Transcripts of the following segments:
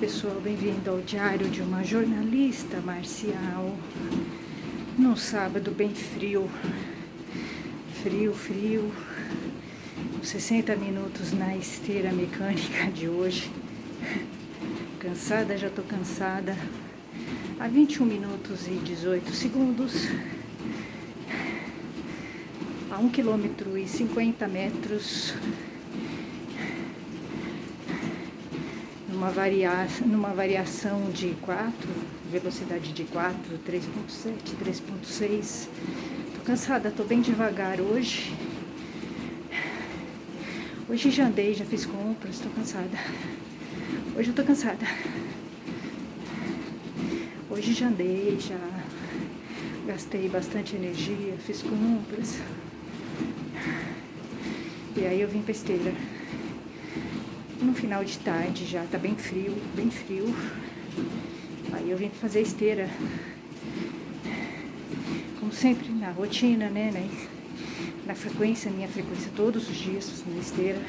pessoal, bem-vindo ao Diário de uma Jornalista Marcial. Num sábado bem frio, frio, 60 minutos na esteira mecânica de hoje. Cansada, já tô cansada. Há 21 minutos e 18 segundos. A 1 km e 50 metros. Numa variação de 4, velocidade de 4, 3.7, 3.6. Tô cansada, tô bem devagar hoje. Hoje já andei, já fiz compras, tô cansada. Hoje eu tô cansada. Hoje já andei, já gastei bastante energia, fiz compras. E aí eu vim pra esteira. No final de tarde já tá bem frio. Aí eu vim fazer esteira. Como sempre, na rotina, né? Na frequência, minha frequência todos os dias na esteira.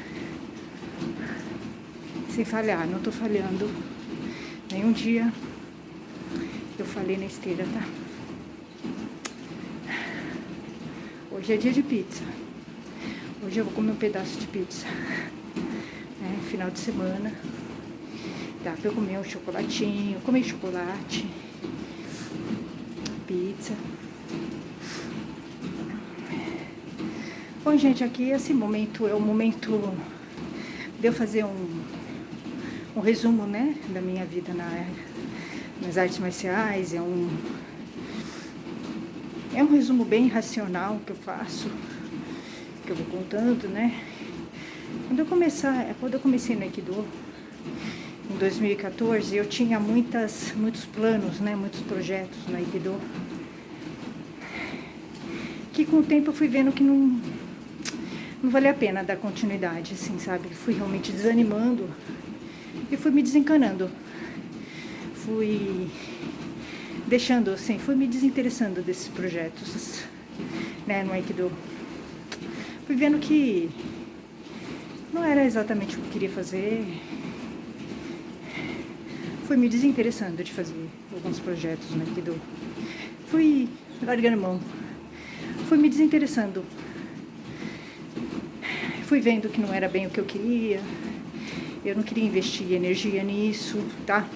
Sem falhar, não tô falhando. Nenhum dia eu falhei na esteira, tá? Hoje é dia de pizza. Hoje eu vou comer um pedaço de pizza. Final de semana, dá pra eu comer um chocolatinho, comer chocolate, pizza. Bom, gente, aqui esse momento é o momento de eu fazer um resumo, né, da minha vida nas artes marciais. É um resumo bem racional que eu faço, que eu vou contando, né. Quando eu comecei no Aikido, em 2014, eu tinha muitos planos, né, muitos projetos no Aikido, que com o tempo eu fui vendo que não valia a pena dar continuidade, assim, sabe? Fui realmente desanimando e fui me desencanando. Fui deixando, assim, fui me desinteressando desses projetos, né, no Aikido. Fui vendo que não era exatamente o que eu queria fazer. Fui me desinteressando de fazer alguns projetos no Aikido. Fui largando mão. Fui me desinteressando. Fui vendo que não era bem o que eu queria. Eu não queria investir energia nisso, tá?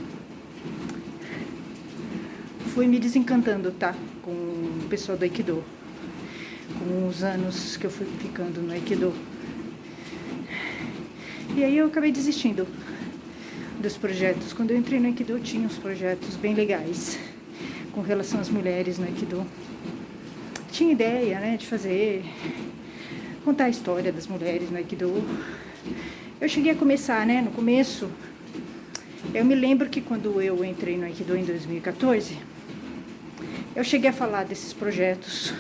Fui me desencantando, tá? Com o pessoal do Aikido. Com os anos que eu fui ficando no Aikido. E aí eu acabei desistindo dos projetos. Quando eu entrei no Aikido, eu tinha uns projetos bem legais com relação às mulheres no Aikido. Tinha ideia, né, de contar a história das mulheres no Aikido. Eu cheguei a começar, né, no começo. Eu me lembro que quando eu entrei no Aikido em 2014, eu cheguei a falar desses projetos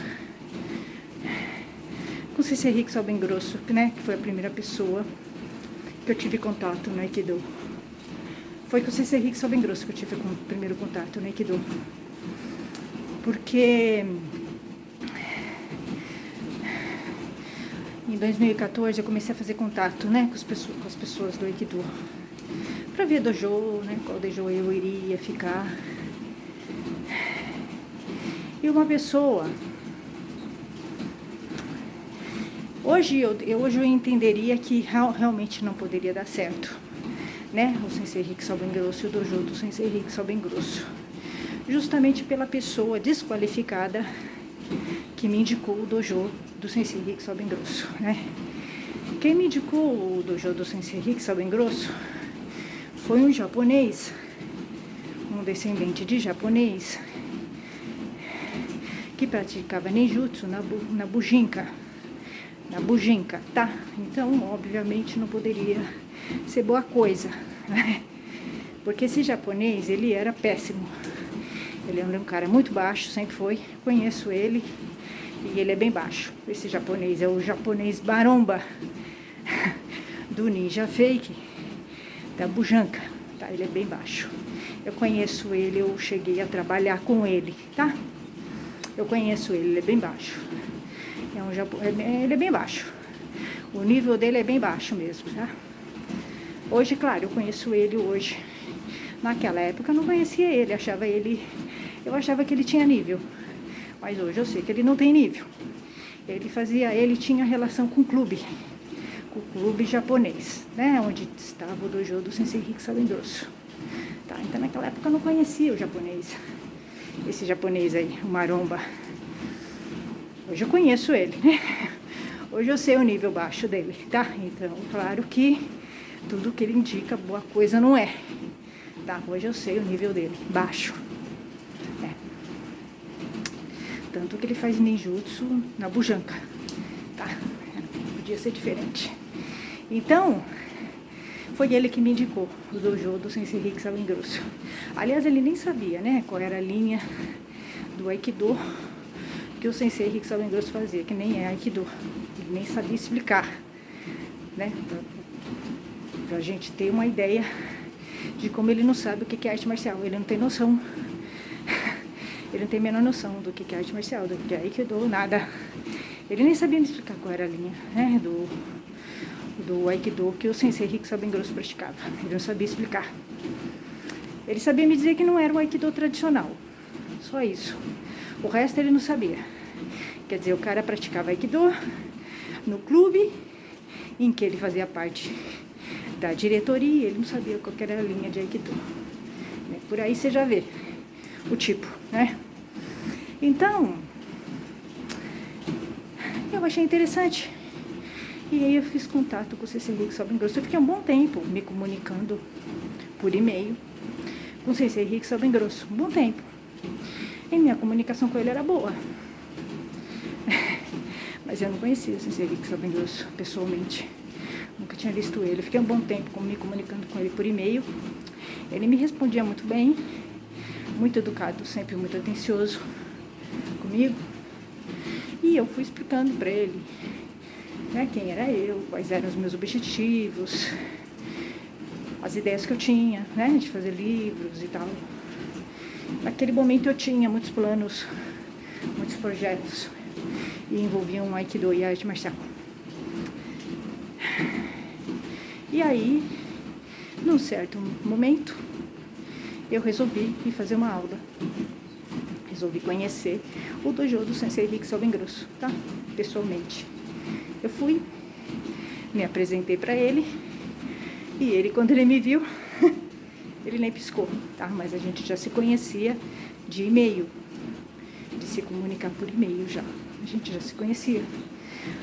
com o Sensei Rick Salbengrosso, né, que foi a primeira pessoa que eu tive contato no Aikido. Foi com o Sensei Rick Salbengrosso que eu tive o primeiro contato no Aikido. Porque em 2014 eu comecei a fazer contato, né, com as pessoas do Aikido, pra ver dojo, né, qual dojo eu iria ficar. E uma pessoa, hoje eu entenderia que realmente não poderia dar certo, né? O Sensei Rick Salbengrosso e o dojo do Sensei Rick Salbengrosso, justamente pela pessoa desqualificada que me indicou o dojo do Sensei Rick Salbengrosso, né? Quem me indicou o dojo do Sensei Rick Salbengrosso foi um japonês, um descendente de japonês, que praticava ninjutsu na bujinka, tá? Então, obviamente, não poderia ser boa coisa, né? Porque esse japonês, ele era péssimo. Ele era um cara muito baixo, sempre foi. Conheço ele e ele é bem baixo. Esse japonês é o japonês Baromba do Ninja Fake, da Bujinka, tá? Ele é bem baixo. Eu conheço ele, eu cheguei a trabalhar com ele, tá? Eu conheço ele, ele é bem baixo. Ele é bem baixo. O nível dele é bem baixo mesmo, tá? Hoje, claro, eu conheço ele hoje. Naquela época eu não conhecia ele, eu achava que ele tinha nível. Mas hoje eu sei que ele não tem nível. Ele tinha relação com o clube japonês, né? Onde estava o dojo do Sensei Rick Sabengrosso. Tá, então naquela época eu não conhecia o japonês. Esse japonês aí, o Maromba. Hoje eu conheço ele, né? Hoje eu sei o nível baixo dele, tá? Então, claro que tudo que ele indica, boa coisa não é. Tá? Hoje eu sei o nível dele, baixo. É. Tanto que ele faz ninjutsu na bujanka, tá? Podia ser diferente. Então, foi ele que me indicou o dojo do Sensei Rick Sabengrosso. Aliás, ele nem sabia, né, qual era a linha do Aikido que o Sensei Rick Sabengrosso fazia, que nem é Aikido. Ele nem sabia explicar, né, pra gente ter uma ideia de como ele não sabe o que é arte marcial. Ele não tem noção. Ele não tem a menor noção do que é arte marcial, do que é Aikido, nada. Ele nem sabia me explicar qual era a linha, né, do Aikido que o Sensei Rick Sabengrosso praticava. Ele não sabia explicar. Ele sabia me dizer que não era o Aikido tradicional. Só isso. O resto ele não sabia. Quer dizer, o cara praticava Aikido no clube em que ele fazia parte da diretoria, ele não sabia qual era a linha de Aikido. Por aí você já vê o tipo, né? Então, eu achei interessante. E aí eu fiz contato com o Sensei Rick Sabengrosso. Eu fiquei um bom tempo me comunicando por e-mail com o Sensei Rick Sabengrosso. Um bom tempo. E minha comunicação com ele era boa. Mas eu não conhecia o Sensei Rick Sabengrosso pessoalmente. Nunca tinha visto ele. Fiquei um bom tempo me comunicando com ele por e-mail. Ele me respondia muito bem, muito educado, sempre muito atencioso comigo. E eu fui explicando para ele, né, quem era eu, quais eram os meus objetivos, as ideias que eu tinha, né, de fazer livros e tal. Naquele momento eu tinha muitos planos, muitos projetos, e envolviam Aikido e arte marcial. E aí, num certo momento, eu resolvi ir fazer uma aula. Resolvi conhecer o dojo do Sensei Rick Sabengrosso, tá? Pessoalmente. Eu fui, me apresentei para ele, e ele, quando ele me viu, ele nem piscou, tá? Mas a gente já se conhecia de e-mail, de se comunicar por e-mail já. A gente já se conhecia,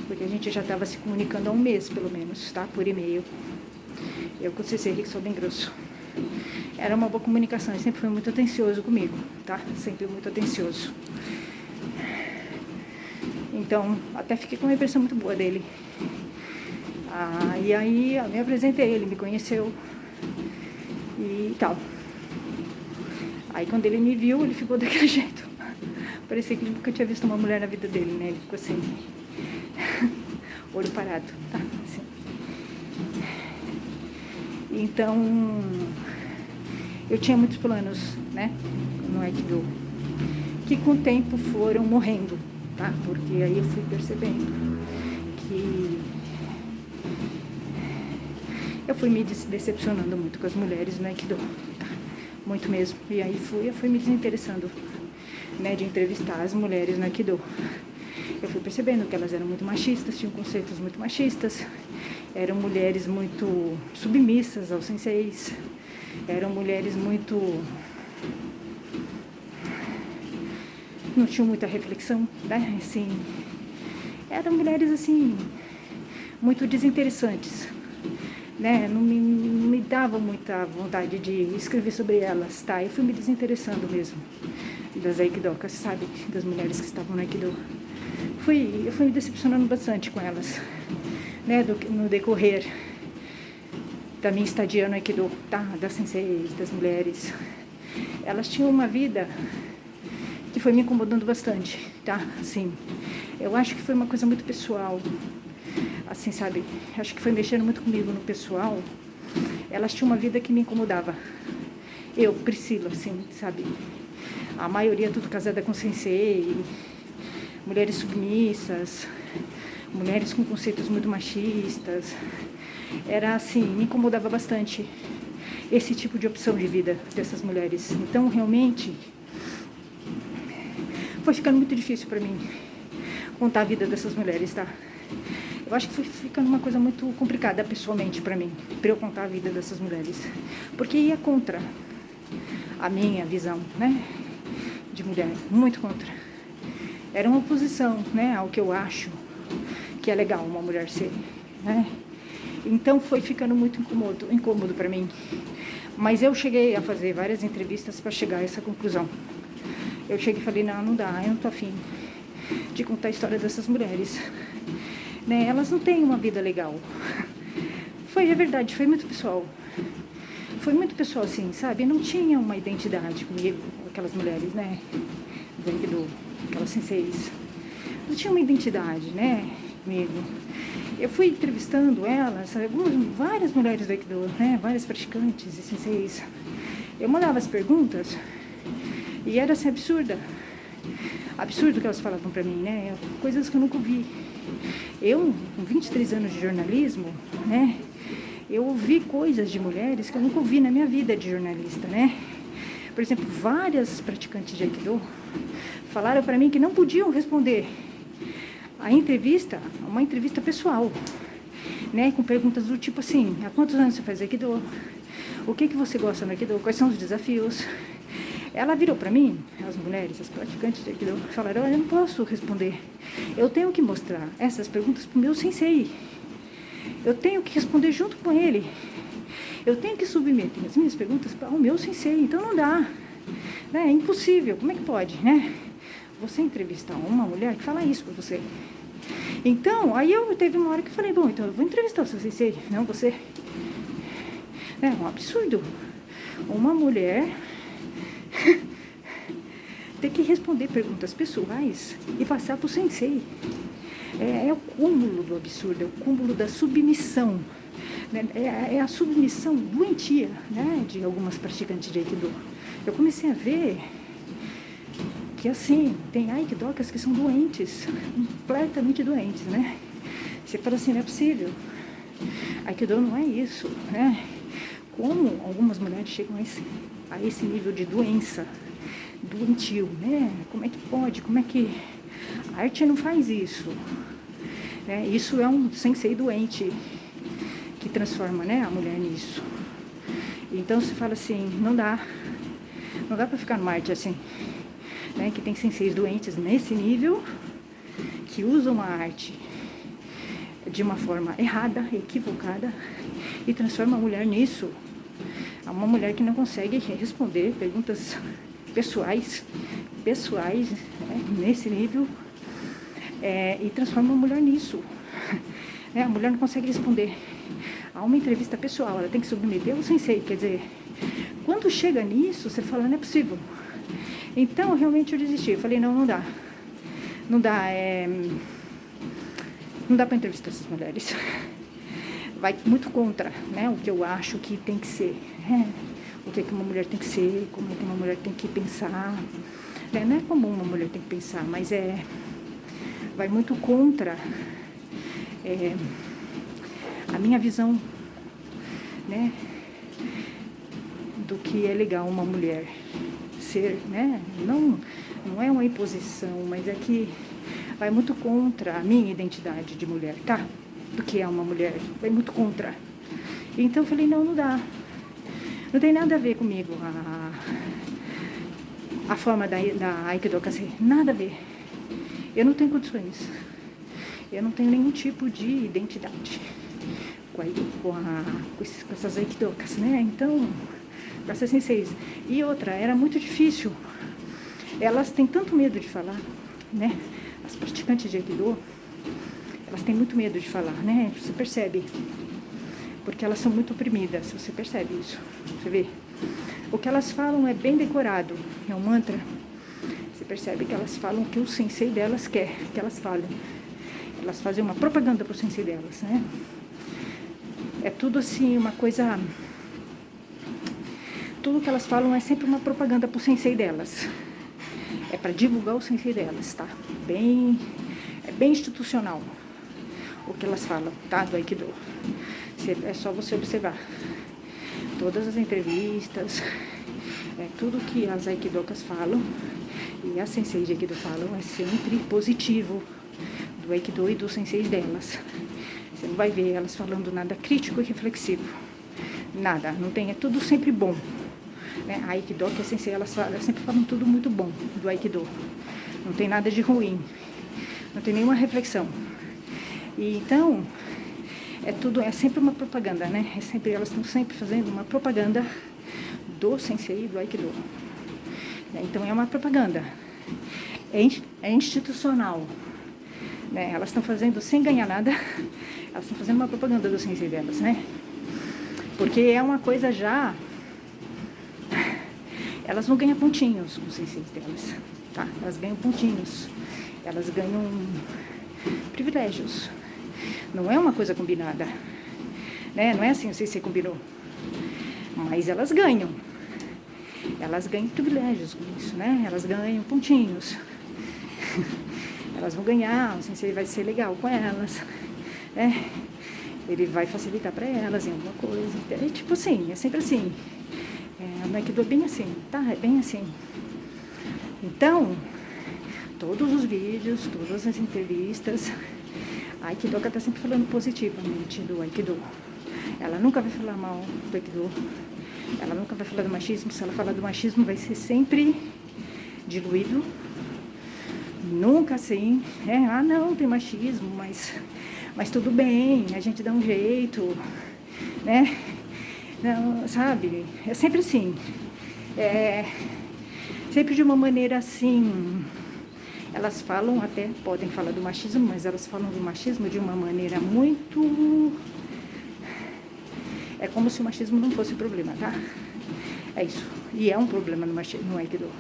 porque a gente já estava se comunicando há um mês, pelo menos, tá? Por e-mail. Eu com o Sensei Rick Sabengrosso. Era uma boa comunicação, ele sempre foi muito atencioso comigo, tá? Sempre muito atencioso. Então, até fiquei com uma impressão muito boa dele. E aí, eu me apresentei, ele me conheceu e tal. Aí, quando ele me viu, ele ficou daquele jeito. Parecia que ele nunca tinha visto uma mulher na vida dele, né? Ele ficou assim, olho parado, tá? Assim. Então, eu tinha muitos planos, né, no Aikido, que com o tempo foram morrendo, tá? Porque aí eu fui percebendo que eu fui me decepcionando muito com as mulheres no Aikido, tá? Muito mesmo. E aí eu fui me desinteressando, né, de entrevistar as mulheres no Aikido. Eu fui percebendo que elas eram muito machistas, tinham conceitos muito machistas, eram mulheres muito submissas aos senseis, eram mulheres muito... não tinham muita reflexão, né? Assim, eram mulheres, assim, muito desinteressantes, né? Não me dava muita vontade de escrever sobre elas, tá? Eu fui me desinteressando mesmo das aikidokas, sabe? Das mulheres que estavam no Aikido. Eu fui me decepcionando bastante com elas, né? No decorrer da minha estadia no Aikido, tá? Das senseis, das mulheres. Elas tinham uma vida que foi me incomodando bastante, tá? Assim, eu acho que foi uma coisa muito pessoal, assim, sabe? Acho que foi mexendo muito comigo no pessoal. Elas tinham uma vida que me incomodava. Eu, Priscila, assim, sabe? A maioria tudo casada com sensei, mulheres submissas, mulheres com conceitos muito machistas, era assim, me incomodava bastante esse tipo de opção de vida dessas mulheres. Então, realmente, foi ficando muito difícil para mim contar a vida dessas mulheres, tá? Eu acho que foi ficando uma coisa muito complicada pessoalmente para mim, para eu contar a vida dessas mulheres, porque ia contra a minha visão, né, de mulher, muito contra. Era uma oposição, né, ao que eu acho que é legal uma mulher ser, né? Então foi ficando muito incômodo para mim. Mas eu cheguei a fazer várias entrevistas para chegar a essa conclusão. Eu cheguei e falei, não dá, eu não tô afim de contar a história dessas mulheres, né? Elas não têm uma vida legal. É verdade, foi muito pessoal. Foi muito pessoal, assim, sabe? Não tinha uma identidade comigo, aquelas mulheres, né? Aquelas senseis. Não tinha uma identidade, né? Comigo. Eu fui entrevistando elas, várias mulheres do Aikido, né? Várias praticantes e senseis. Eu mandava as perguntas e era assim, absurdo que elas falavam pra mim, né? Coisas que eu nunca ouvi. Eu, com 23 anos de jornalismo, né? Eu ouvi coisas de mulheres que eu nunca ouvi na minha vida de jornalista, né? Por exemplo, várias praticantes de Aikido falaram pra mim que não podiam responder uma entrevista pessoal, né? Com perguntas do tipo assim, há quantos anos você faz Aikido? O que você gosta no Aikido? Quais são os desafios? Ela virou para mim, as mulheres, as praticantes de Aikido, falaram, olha, eu não posso responder. Eu tenho que mostrar essas perguntas para o meu sensei. Eu tenho que responder junto com ele. Eu tenho que submeter as minhas perguntas ao meu sensei. Então não dá. Né? É impossível. Como é que pode, né? Você entrevistar uma mulher que fala isso para você. Então, aí teve uma hora que eu falei, bom, então eu vou entrevistar o seu sensei, não você. É um absurdo. Uma mulher ter que responder perguntas pessoais e passar para o sensei. É o cúmulo do absurdo, é o cúmulo da submissão. Né? É a submissão doentia, né, de algumas praticantes de Aikido. Eu comecei a ver que, assim, tem Aikidokas que são doentes, completamente doentes, né? Você fala assim, não é possível. Aikido não é isso, né? Como algumas mulheres chegam a esse nível de doença doentio, né? Como é que pode? Como é que a arte não faz isso? Né? Isso é um sensei doente que transforma, né, a mulher nisso. Então você fala assim, não dá para ficar numa arte assim, né? Que tem senseis doentes nesse nível que usam a arte de uma forma errada, equivocada e transforma a mulher nisso. É uma mulher que não consegue responder perguntas pessoais, né, nesse nível, e transforma a mulher nisso. A mulher não consegue responder a uma entrevista pessoal, ela tem que submeter ao sensei, quer dizer, quando chega nisso, você fala, não é possível. Então, realmente eu desisti, eu falei, não dá para entrevistar essas mulheres. Vai muito contra, né, o que eu acho que tem que ser, né? O que uma mulher tem que ser, como que uma mulher tem que pensar, né? Não é como uma mulher tem que pensar, mas vai muito contra a minha visão, né, do que é legal uma mulher ser, né? Não é uma imposição, mas é que vai muito contra a minha identidade de mulher, tá? Do que é uma mulher, vai muito contra. Então eu falei, não dá. Não tem nada a ver comigo a forma da Aikidoka, nada a ver. Eu não tenho condições. Eu não tenho nenhum tipo de identidade com essas Aikidokas, né? Então, para ser senseis. E outra, era muito difícil. Elas têm tanto medo de falar, né? As praticantes de Aikido, elas têm muito medo de falar, né? Você percebe. Porque elas são muito oprimidas, você percebe isso, você vê. O que elas falam é bem decorado, é um mantra. Você percebe que elas falam o que o sensei delas quer que elas falem. Elas fazem uma propaganda para o sensei delas, né? É tudo assim, uma coisa... Tudo que elas falam é sempre uma propaganda para o sensei delas. É para divulgar o sensei delas, tá? É bem institucional o que elas falam, tá? Do Aikido. É só você observar. Todas as entrevistas, tudo que as aikidokas falam e as senseis de aikido falam é sempre positivo do aikido e dos senseis delas. Você não vai ver elas falando nada crítico e reflexivo. Nada, não tem, é tudo sempre bom. Né? A aikidoka e a sensei, elas sempre falam tudo muito bom do aikido. Não tem nada de ruim. Não tem nenhuma reflexão. E então, é sempre uma propaganda, né? Elas estão sempre fazendo uma propaganda do sensei e do aikido. Então é uma propaganda. É institucional. Né? Elas estão fazendo sem ganhar nada. Elas estão fazendo uma propaganda do sensei delas, né? Porque é uma coisa já... Elas vão ganhar pontinhos com os senseis delas, tá? Elas ganham pontinhos. Elas ganham privilégios. Não é uma coisa combinada, né? Não é assim, o sensei combinou. Mas elas ganham. Elas ganham privilégios com isso, né? Elas ganham pontinhos. Elas vão ganhar, o sensei vai ser legal com elas, né? Ele vai facilitar para elas em alguma coisa. É tipo assim, é sempre assim. No aikido é bem assim, tá? É bem assim. Então, todos os vídeos, todas as entrevistas, a aikidoka tá sempre falando positivamente do aikido. Ela nunca vai falar mal do aikido. Ela nunca vai falar do machismo. Se ela falar do machismo, vai ser sempre diluído. Nunca assim, não, tem machismo, mas tudo bem, a gente dá um jeito, né? Não, sabe? É sempre assim. Sempre de uma maneira assim. Elas falam, até podem falar do machismo, mas elas falam do machismo de uma maneira muito... É como se o machismo não fosse o problema, tá? É isso. E é um problema no aikido.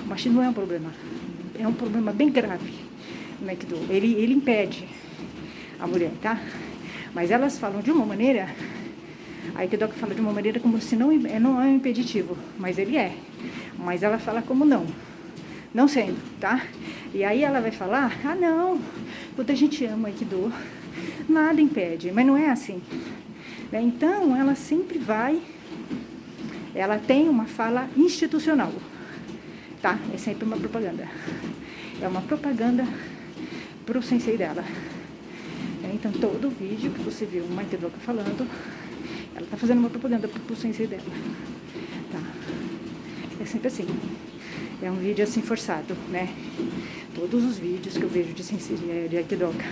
O machismo é um problema. É um problema bem grave no aikido. Ele impede a mulher, tá? Mas elas falam de uma maneira... A aikidoka fala de uma maneira como se não é um impeditivo, mas ele é. Mas ela fala como não sendo, tá? E aí ela vai falar, não, quando a gente ama aikido, nada impede, mas não é assim. Então, ela sempre ela tem uma fala institucional, tá? É sempre uma propaganda. É uma propaganda pro sensei dela. Então, todo vídeo que você viu uma aikidoka falando, ela tá fazendo uma propaganda pro sensei dela, tá? É sempre assim. É um vídeo assim forçado, né? Todos os vídeos que eu vejo de sensei de aikidoka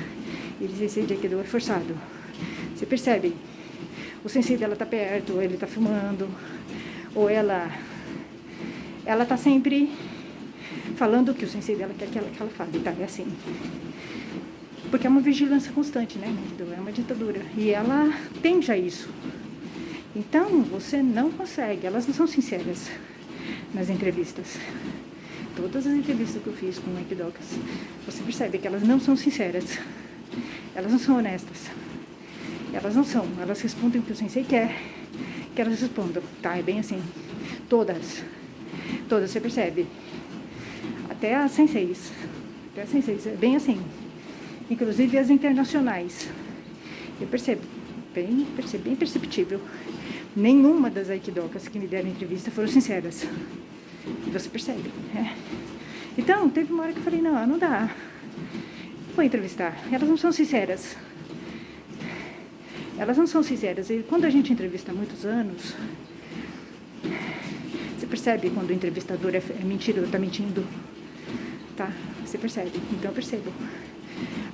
e de sensei de aikido é forçado. Você percebe? O sensei dela tá perto, ou ele tá filmando, ou ela tá sempre falando o que o sensei dela quer que ela fale, tá? É assim. Porque é uma vigilância constante, né? É uma ditadura. E ela tem já isso. Então, você não consegue. Elas não são sinceras nas entrevistas. Todas as entrevistas que eu fiz com aikidokas, você percebe que elas não são sinceras. Elas não são honestas. Elas não são. Elas respondem o que o sensei quer que elas respondam, tá? É bem assim. Todas, você percebe. Até as senseis. É bem assim. Inclusive as internacionais. Eu percebo. Bem perceptível. Nenhuma das aikidokas que me deram entrevista foram sinceras. E você percebe, né? Então, teve uma hora que eu falei, não dá. Vou entrevistar. Elas não são sinceras. Elas não são sinceras. E quando a gente entrevista há muitos anos, você percebe quando o entrevistador é mentiroso, está mentindo. Tá? Você percebe. Então eu percebo.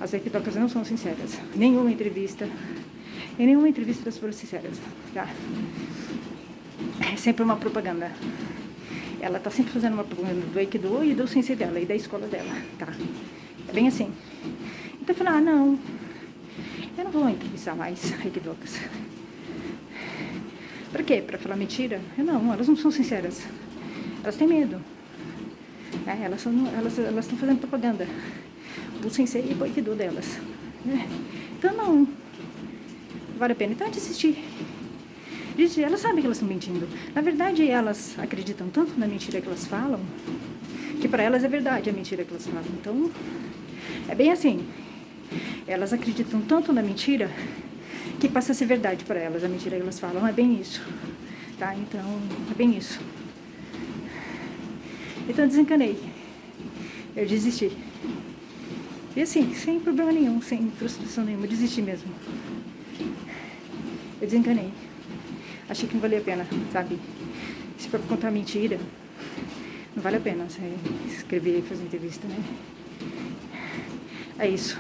As aikidokas não são sinceras. Em nenhuma entrevista elas foram sinceras. Tá? É sempre uma propaganda. Ela tá sempre fazendo uma propaganda do aikido e do sensei dela e da escola dela. Tá? É bem assim. Então eu falei, não. Eu não vou entrevistar mais aikidokas. Pra quê? Pra falar mentira? Não, elas não são sinceras. Elas têm medo. Elas estão fazendo propaganda do sensei e do aikido delas. Então não vale a pena. Então desistir. Elas sabem que elas estão mentindo. Na verdade, elas acreditam tanto na mentira que elas falam, que para elas é verdade a mentira que elas falam. Então, é bem assim. Elas acreditam tanto na mentira que passa a ser verdade para elas, a mentira que elas falam, é bem isso, tá? Então, é bem isso. Então eu desencanei, eu desisti. E assim, sem problema nenhum, sem frustração nenhuma, eu desisti mesmo. Eu desencanei. Achei que não valia a pena, sabe? Se for contar mentira, não vale a pena você escrever e fazer entrevista, né? É isso.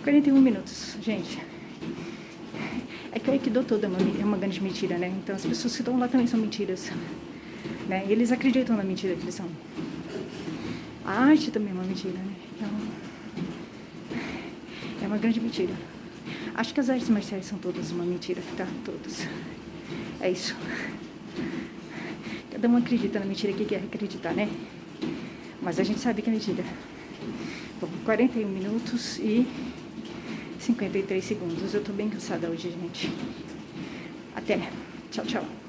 41 minutos, gente. É que o Aikido todo é uma grande mentira, né? Então as pessoas que estão lá também são mentiras, né? E eles acreditam na mentira que eles são. A arte também é uma mentira, né? Então, é uma grande mentira. Acho que as artes marciais são todas uma mentira, tá? Todas. É isso. Cada um acredita na mentira que quer acreditar, né? Mas a gente sabe que é mentira. Bom, 41 minutos e 53 segundos. Eu tô bem cansada hoje, gente. Até. Tchau, tchau.